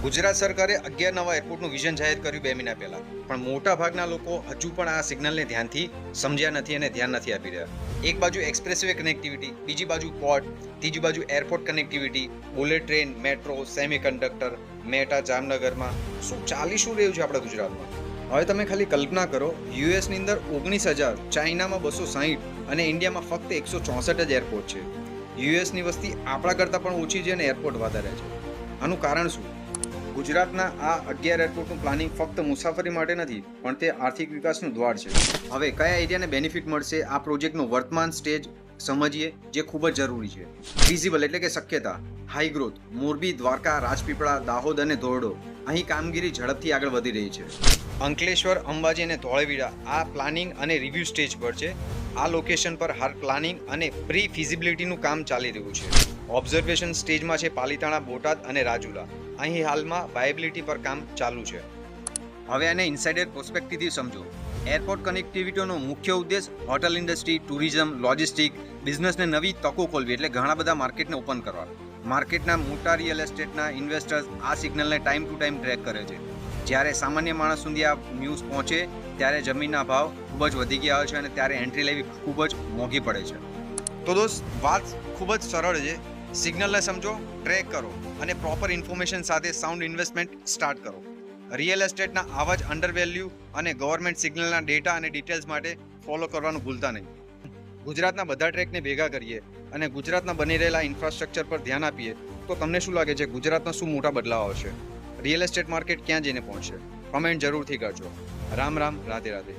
ગુજરાત સરકારે 11 નવા એરપોર્ટનું વિઝન જાહેર કર્યું 2 મહિના પહેલા, પણ મોટા ભાગના લોકો હજુ પણ આ સિગ્નલને ધ્યાનથી સમજ્યા નથી અને ધ્યાન નથી આપી રહ્યા. એક બાજુ એક્સપ્રેસવે કનેક્ટિવિટી, બીજી બાજુ પોર્ટ, ત્રીજી બાજુ airport connectivity, bullet train, metro, semiconductor, meta જામનગરમાં. શું રહ્યું છે આપણા ગુજરાતમાં? હવે તમે ખાલી કલ્પના કરો, યુએસની અંદર 19,000, ચાઇનામાં 260 અને ઇન્ડિયામાં ફક્ત 164 જ એરપોર્ટ છે. યુએસની વસ્તી આપણા કરતાં પણ ઓછી છે અને એરપોર્ટ વધારે છે. આનું કારણ શું? ગુજરાતના આ 11 એરપોર્ટનું પ્લાનિંગ ફક્ત મુસાફરી માટે નથી, પણ તે આર્થિક વિકાસનું દ્વાર છે. હવે કયા એરિયાને બેનિફિટ મળશે, આ પ્રોજેક્ટનો વર્તમાન સ્ટેજ સમજીએ, જે ખૂબ જ જરૂરી છે. ફિઝિબલ એટલે કે શક્યતા. High growth. મોરબી, દ્વારકા, રાજપીપળા, દાહોદ અને ધોરડો. અહીં કામગીરી ઝડપથી આગળ વધી રહી છે. અંકલેશ્વર, અંબાજી અને ધોળાવીરા આ પ્લાનિંગ અને રિવ્યૂ સ્ટેજ પર છે. આ લોકેશન પર હાલ પ્લાનિંગ અને પ્રી ફિઝિબિલિટીનું કામ ચાલી રહ્યું છે. ઓબ્ઝર્વેશન સ્ટેજમાં છે પાલીતાણા, બોટાદ અને રાજુલા. અહીં હાલમાં વાયબિલિટી પર કામ ચાલુ છે. હવે આને ઇનસાઇડર પર્સપેક્ટિવથી સમજો. એરપોર્ટ કનેક્ટિવિટીનો મુખ્ય ઉદ્દેશ હોટલ ઇન્ડસ્ટ્રી, ટુરિઝમ, લોજિસ્ટિક, બિઝનેસને નવી તકો ખોલવી, એટલે ઘણા બધા માર્કેટને ઓપન કરવા. માર્કેટના મોટા રિયલ એસ્ટેટના ઇન્વેસ્ટર્સ આ સિગ્નલને ટાઈમ ટુ ટાઈમ ટ્રેક કરે છે. જ્યારે સામાન્ય માણસ સુધી આ ન્યૂઝ પહોંચે ત્યારે જમીનના ભાવ ખૂબ જ વધી ગયા હોય છે અને ત્યારે એન્ટ્રી લેવી ખૂબ જ મોંઘી પડે છે. તો દોસ્ત, વાત ખૂબ જ સરળ છે. સિગ્નલને સમજો, ટ્રેક કરો અને પ્રોપર ઇન્ફોર્મેશન સાથે સાઉન્ડ ઇન્વેસ્ટમેન્ટ સ્ટાર્ટ કરો. રિયલ એસ્ટેટના આવા જ અંડરવેલ્યુ અને ગવર્મેન્ટ સિગ્નલના ડેટા અને ડિટેલ્સ માટે ફોલો કરવાનું ભૂલતા નહીં. ગુજરાતના બધા ટ્રેકને ભેગા કરીએ અને ગુજરાતના બની રહેલા ઇન્ફ્રાસ્ટ્રક્ચર પર ધ્યાન આપીએ તો તમને શું લાગે છે, ગુજરાતમાં શું મોટા બદલાવ આવશે? રિયલ એસ્ટેટ માર્કેટ ક્યાં જઈને પહોંચશે? કમેન્ટ જરૂરથી કરજો. રામ રામ, રાધે રાધે.